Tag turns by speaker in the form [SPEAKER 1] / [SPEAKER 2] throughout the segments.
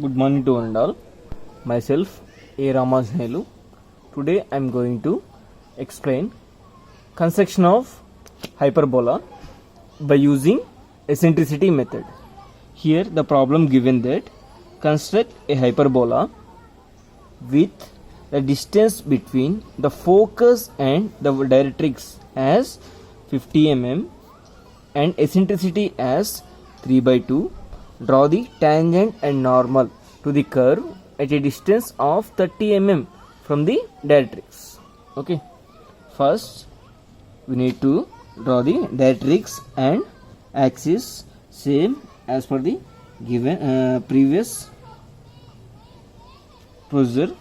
[SPEAKER 1] Good morning to one and all. Myself A. Ramasnelu. Today I am going to explain construction of hyperbola by using eccentricity method. Here the problem given that construct a hyperbola with the distance between the focus and the directrix as 50 mm and eccentricity as 3 by 2. Draw the tangent and normal to the curve at a distance of 30 mm from the directrix. Okay. First, we need to draw the directrix and axis same as per the given previous procedure.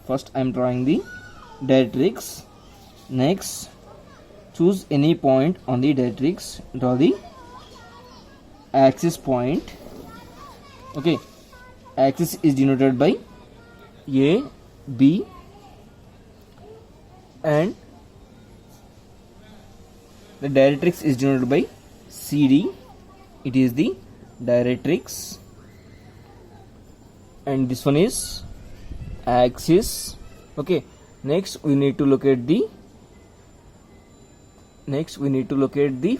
[SPEAKER 1] First, I am drawing the directrix. Next, choose any point on the directrix. Draw the axis point. Okay, axis is denoted by A, B, and the directrix is denoted by CD. It is the directrix, and this one is axis. Okay, next we need to locate the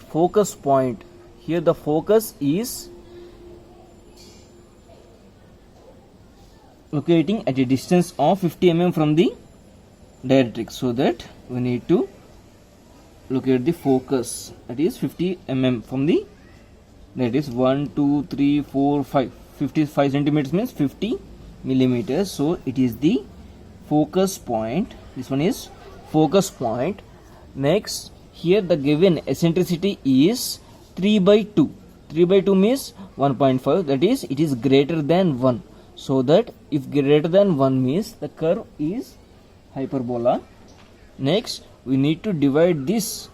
[SPEAKER 1] focus point. Here the focus is locating at a distance of 50 mm from the directrix, so that we need to locate the focus, that is 50 mm from the, that is 1 2 3 4 5 55 centimeters means 50 millimeters. So it is the focus point. This one is focus point. Next, here the given eccentricity is 3 by 2. 3 by 2 means 1.5, that is it is greater than 1. So that if greater than 1 means the curve is hyperbola. Next, we need to divide this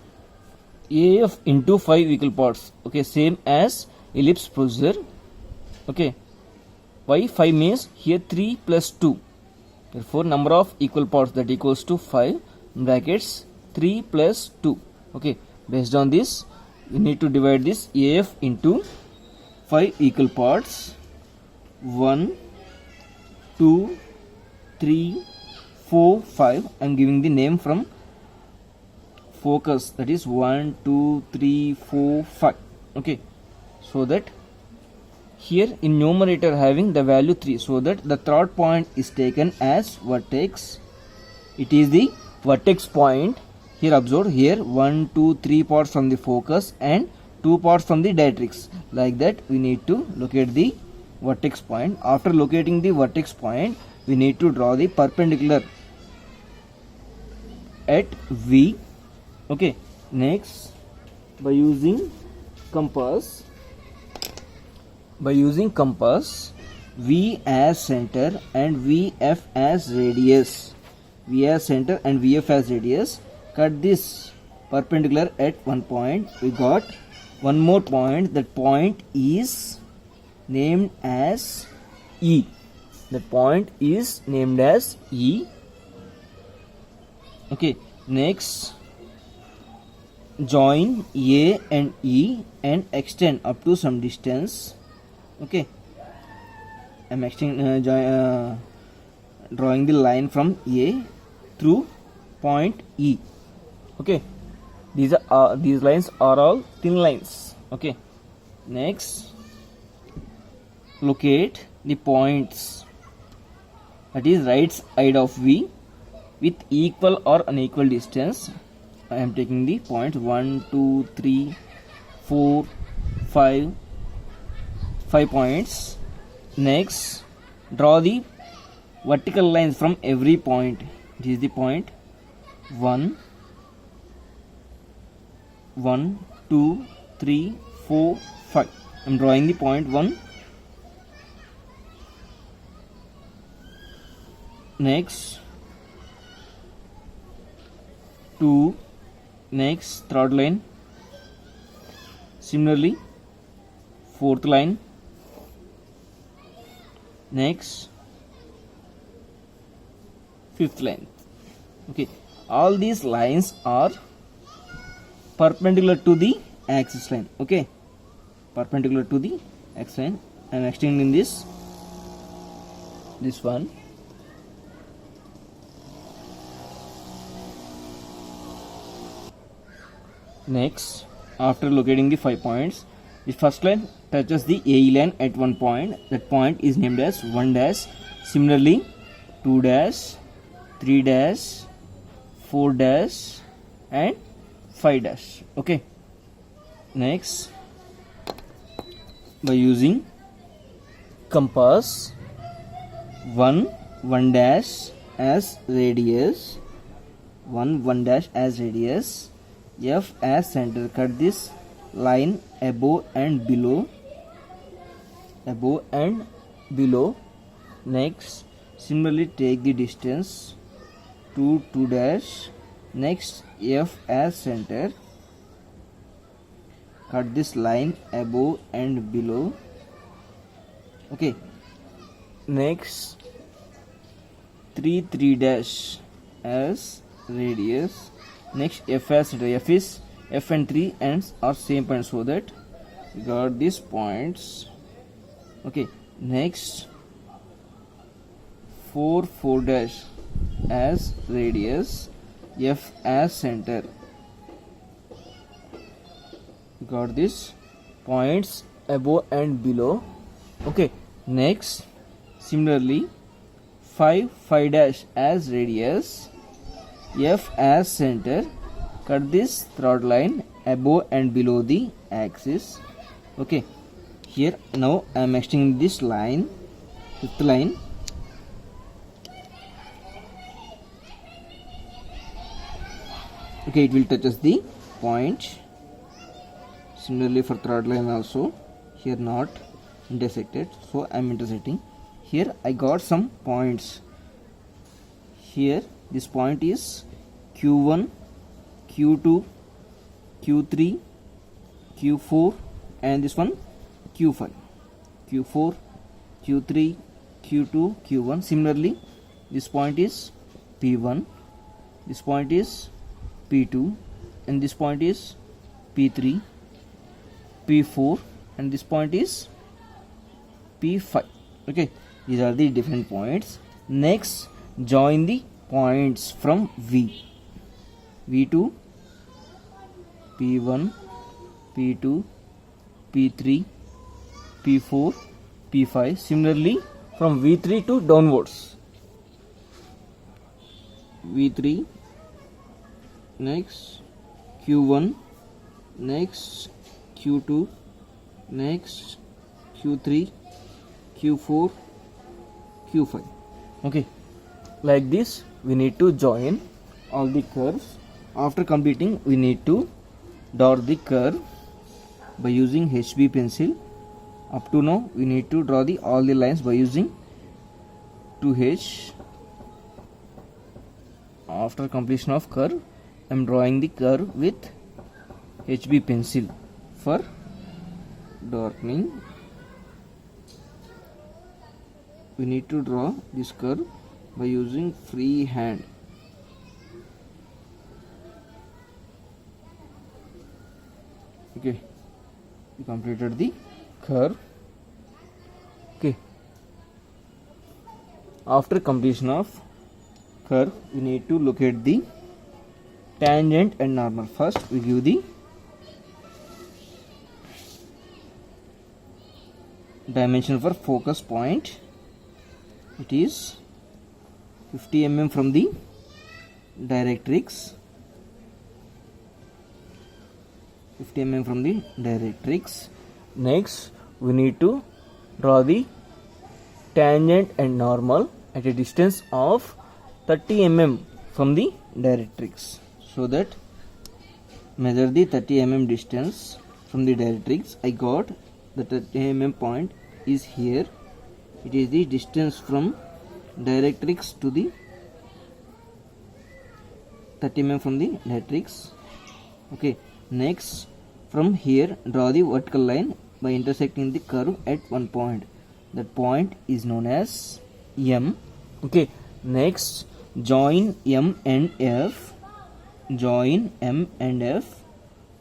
[SPEAKER 1] AF into 5 equal parts. Okay, same as ellipse procedure. Okay, why 5 means here 3 plus 2. Therefore, number of equal parts, that equals to 5 brackets 3 plus 2. Okay, based on this, we need to divide this AF into 5 equal parts. 1, 2, 3, 4, 5. I am giving the name from focus, that is 1, 2, 3, 4, 5. Okay, so that here in numerator having the value 3, so that the third point is taken as vertex. It is the vertex point. Here observe, here 1, 2, 3 parts from the focus and 2 parts from the directrix. Like that we need to locate the vertex point. After locating the vertex point, we need to draw the perpendicular at V. Okay, next, by using compass, V as center and VF as radius. V as center and VF as radius. Cut this perpendicular at one point. We got one more point. That point is named as E. That point is named as E. Okay, next, join A and E and extend up to some distance. Okay, I am drawing the line from A through point E. Okay, these lines are all thin lines. Okay, next, locate the points, that is right side of V with equal or unequal distance. I am taking the points 1, 2, 3, 4, 5 points. Next, draw the vertical lines from every point. This is the point 1, 2, 3, 4, 5. I am drawing the point 1. Next, 2. Next, third line. Similarly, fourth line. Next, fifth line. Okay, all these lines are perpendicular to the axis line. Okay, perpendicular to the axis line. I am extending this this one. Next, after locating the 5 points, the first line touches the AE line at one point. That point is named as 1 dash. Similarly, 2 dash, 3 dash, 4 dash and 5 dash. Okay. Next, by using compass, 1 dash as radius, 1 dash as radius, F as center. Cut this line above and below. Next, similarly take the distance to 2 dash. Next, F as center. Cut this line above and below. Okay. Next, 3 dash as radius. Next, F as center. F and 3 ends are same point, so that we got these points. Okay. Next, 4 dash as radius, F as center. We got these points above and below. Okay. Next, similarly, 5 dash as radius, F as center. Cut this third line above and below the axis. Okay. Here now I am extending this line, fifth line. Okay, it will touches the point. Similarly for third line also, here not intersected, so I am intersecting. Here I got some points. Here this point is Q1, Q2, Q3, Q4 and this one Q5. Q4, Q3, Q2, Q1. Similarly, this point is P1, this point is P2 and this point is P3, P4 and this point is P5. Okay, these are the different points. Next, join the points from V2, P1, P2, P3, P4, P5. Similarly, from V3 to downwards. V3, next Q1, next Q2, next Q3, Q4, Q5. Okay, like this we need to join all the curves. After completing, we need to dot the curve by using HB pencil. Up to now we need to draw the all the lines by using 2H. After completion of curve, I am drawing the curve with HB pencil for darkening. We need to draw this curve by using free hand. Okay, we completed the curve. Okay, after completion of curve, we need to locate the tangent and normal. First, we give the dimension for focus point. It is 50 mm from the directrix. 50 mm from the directrix. Next, we need to draw the tangent and normal at a distance of 30 mm from the directrix. So that measure the 30 mm distance from the directrix. I got the 30 mm point is here. It is the distance from directrix to the 30 mm from the directrix. Okay, next from here draw the vertical line by intersecting the curve at one point. That point is known as M. Okay, next join M and F. Join M and F.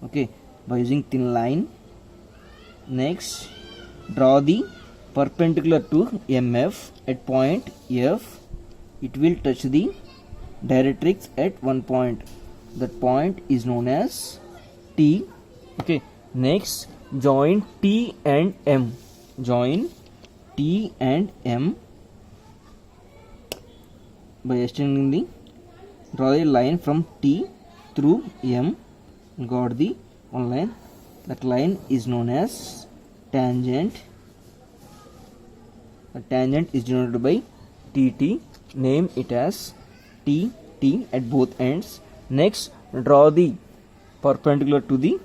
[SPEAKER 1] Okay, by using thin line. Next, draw the perpendicular to MF at point F, it will touch the directrix at one point. That point is known as T. Okay, next join T and M. Join T and M by extending the, draw a line from T through M. Got the one line. That line is known as tangent. The tangent is denoted by TT. Name it as TT at both ends. Next, draw the perpendicular to the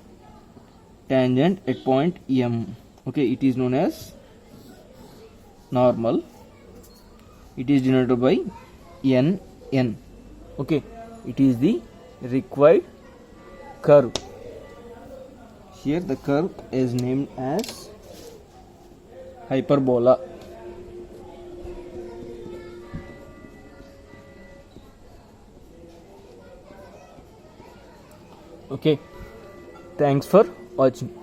[SPEAKER 1] tangent at point M. Okay, it is known as normal. It is denoted by NN. Okay, it is the required curve. Here the curve is named as hyperbola. Okay, thanks for watching.